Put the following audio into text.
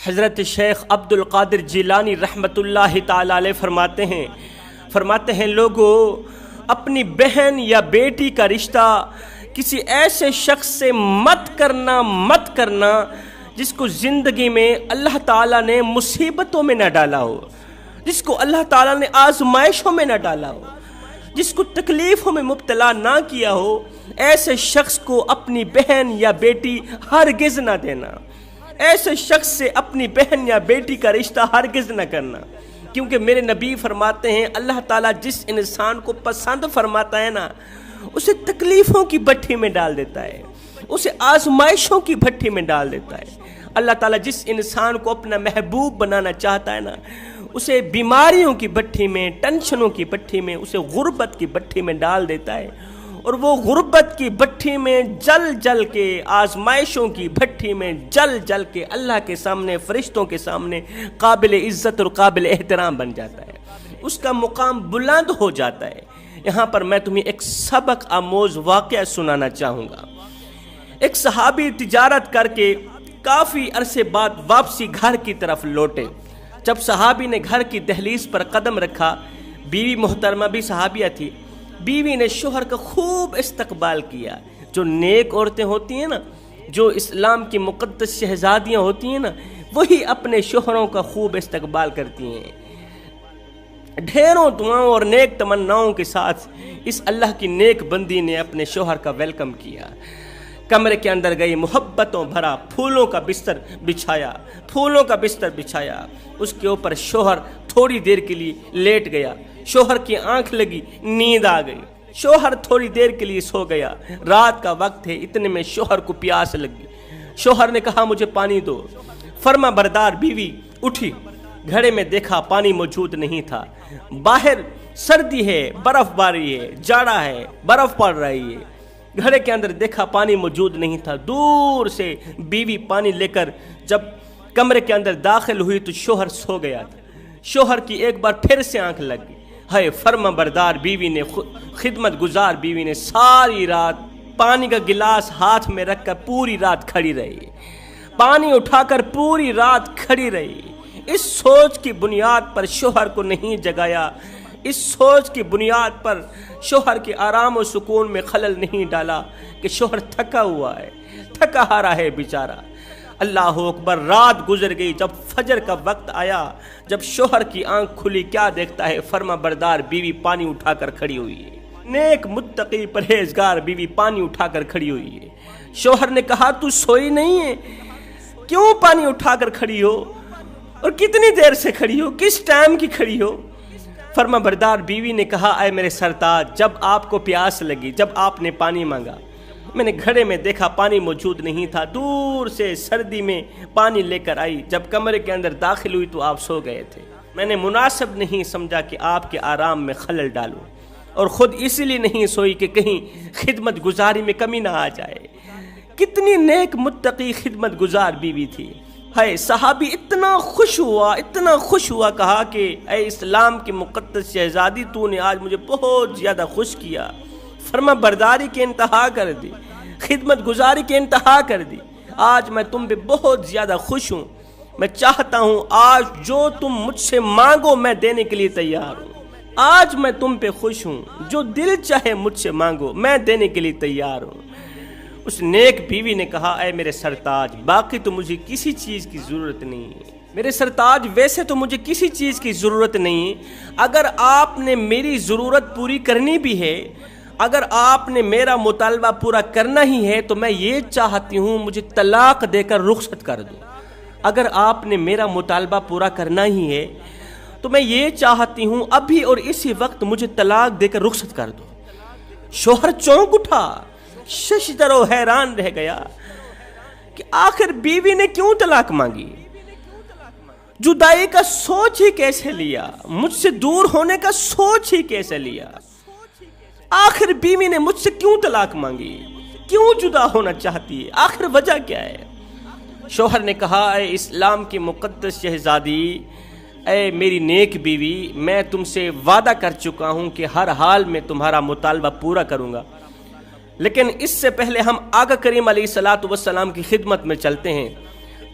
حضرت شیخ عبد القادر جیلانی رحمۃ اللہ تعالی علیہ فرماتے ہیں لوگوں، اپنی بہن یا بیٹی کا رشتہ کسی ایسے شخص سے مت کرنا جس کو زندگی میں اللہ تعالیٰ نے مصیبتوں میں نہ ڈالا ہو، جس کو اللہ تعالیٰ نے آزمائشوں میں نہ ڈالا ہو، جس کو تکلیفوں میں مبتلا نہ کیا ہو، ایسے شخص کو اپنی بہن یا بیٹی ہرگز نہ دینا، ایسے شخص سے اپنی بہن یا بیٹی کا رشتہ ہرگز نہ کرنا، کیونکہ میرے نبی فرماتے ہیں اللہ تعالیٰ جس انسان کو پسند فرماتا ہے نا، اسے تکلیفوں کی بھٹی میں ڈال دیتا ہے، اسے آزمائشوں کی بھٹی میں ڈال دیتا ہے۔ اللہ تعالیٰ جس انسان کو اپنا محبوب بنانا چاہتا ہے نا، اسے بیماریوں کی بھٹی میں، ٹینشنوں کی بھٹی میں، اسے غربت کی بھٹی میں ڈال دیتا ہے، اور وہ غربت کی بھٹی میں جل کے، آزمائشوں کی بھٹی میں جل کے اللہ کے سامنے، فرشتوں کے سامنے قابل عزت اور قابل احترام بن جاتا ہے، اس کا مقام بلند ہو جاتا ہے۔ یہاں پر میں تمہیں ایک سبق آموز واقعہ سنانا چاہوں گا۔ ایک صحابی تجارت کر کے کافی عرصے بعد واپسی گھر کی طرف لوٹے۔ جب صحابی نے گھر کی دہلیز پر قدم رکھا، بیوی محترمہ بھی صحابیہ تھی، بیوی نے شوہر کا خوب استقبال کیا۔ جو نیک عورتیں ہوتی ہیں نا، جو اسلام کی مقدس شہزادیاں ہوتی ہیں نا، وہی اپنے شوہروں کا خوب استقبال کرتی ہیں۔ ڈھیروں دعاؤں اور نیک تمناؤں کے ساتھ اس اللہ کی نیک بندی نے اپنے شوہر کا ویلکم کیا۔ کمرے کے اندر گئی، محبتوں بھرا پھولوں کا بستر بچھایا، اس کے اوپر شوہر تھوڑی دیر کے لیے لیٹ گیا۔ شوہر کی آنکھ لگی، نیند آ گئی، شوہر تھوڑی دیر کے لیے سو گیا۔ رات کا وقت ہے، اتنے میں شوہر کو پیاس لگی، شوہر نے کہا مجھے پانی دو۔ فرما بردار بیوی اٹھی، گھڑے میں دیکھا پانی موجود نہیں تھا۔ باہر سردی ہے، برف باری ہے، جاڑا ہے، برف پڑ رہی ہے۔ گھڑے کے اندر دیکھا پانی موجود نہیں تھا۔ دور سے بیوی پانی لے کر جب کمرے کے اندر داخل ہوئی تو شوہر سو گیا تھا۔ شوہر کی ایک بار پھر سے آنکھ لگ گئی۔ ہے فرما بردار بیوی نے، خدمت گزار بیوی نے ساری رات پانی کا گلاس ہاتھ میں رکھ کر پوری رات کھڑی رہی، پانی اٹھا کر پوری رات کھڑی رہی۔ اس سوچ کی بنیاد پر شوہر کو نہیں جگایا، اس سوچ کی بنیاد پر شوہر کے آرام و سکون میں خلل نہیں ڈالا کہ شوہر تھکا ہوا ہے، تھکا ہارا ہے بیچارہ۔ اللہ اکبر، رات گزر گئی۔ جب فجر کا وقت آیا، جب شوہر کی آنکھ کھلی، کیا دیکھتا ہے؟ فرما بردار بیوی پانی اٹھا کر کھڑی ہوئی ہے، نیک متقی پرہیزگار بیوی پانی اٹھا کر کھڑی ہوئی ہے۔ شوہر نے کہا تو سوئی نہیں ہے؟ کیوں پانی اٹھا کر کھڑی ہو؟ اور کتنی دیر سے کھڑی ہو؟ کس ٹائم کی کھڑی ہو؟ فرما بردار بیوی نے کہا اے میرے سرتاج، جب آپ کو پیاس لگی، جب آپ نے پانی مانگا، میں نے گھڑے میں دیکھا پانی موجود نہیں تھا، دور سے سردی میں پانی لے کر آئی، جب کمرے کے اندر داخل ہوئی تو آپ سو گئے تھے۔ میں نے مناسب نہیں سمجھا کہ آپ کے آرام میں خلل ڈالوں، اور خود اسی لیے نہیں سوئی کہ کہیں خدمت گزاری میں کمی نہ آ جائے۔ کتنی نیک متقی خدمت گزار بیوی تھی۔ ہے صحابی اتنا خوش ہوا، کہا کہ اے اسلام کی مقدس شہزادی، تو نے آج مجھے بہت زیادہ خوش کیا، فرما برداری کے انتہا کر دی، خدمت گزاری کے انتہا کر دی۔ آج میں تم پہ بہت زیادہ خوش ہوں، میں چاہتا ہوں آج جو تم مجھ سے مانگو میں دینے کے لیے تیار ہوں۔ آج میں تم پہ خوش ہوں، جو دل چاہے مجھ سے مانگو میں دینے کے لیے تیار ہوں۔ اس نیک بیوی نے کہا اے میرے سرتاج، باقی تو مجھے کسی چیز کی ضرورت نہیں ہے، میرے سرتاج ویسے تو مجھے کسی چیز کی ضرورت نہیں، اگر آپ نے میری ضرورت پوری کرنی بھی ہے، اگر آپ نے میرا مطالبہ پورا کرنا ہی ہے تو میں یہ چاہتی ہوں مجھے طلاق دے کر رخصت کر دو۔ اگر آپ نے میرا مطالبہ پورا کرنا ہی ہے تو میں یہ چاہتی ہوں ابھی اور اسی وقت مجھے طلاق دے کر رخصت کر دو۔ شوہر چونک اٹھا، ششدر و حیران رہ گیا کہ آخر بیوی نے کیوں طلاق مانگی، جدائی کا سوچ ہی کیسے لیا، مجھ سے دور ہونے کا سوچ ہی کیسے لیا، آخر بیوی نے مجھ سے کیوں طلاق مانگی، کیوں جدا ہونا چاہتی ہے، آخر وجہ کیا ہے؟ شوہر نے کہا اے اسلام کی مقدس شہزادی، اے میری نیک بیوی، میں تم سے وعدہ کر چکا ہوں کہ ہر حال میں تمہارا مطالبہ پورا کروں گا، لیکن اس سے پہلے ہم آقا کریم علیہ الصلوۃ والسلام کی خدمت میں چلتے ہیں۔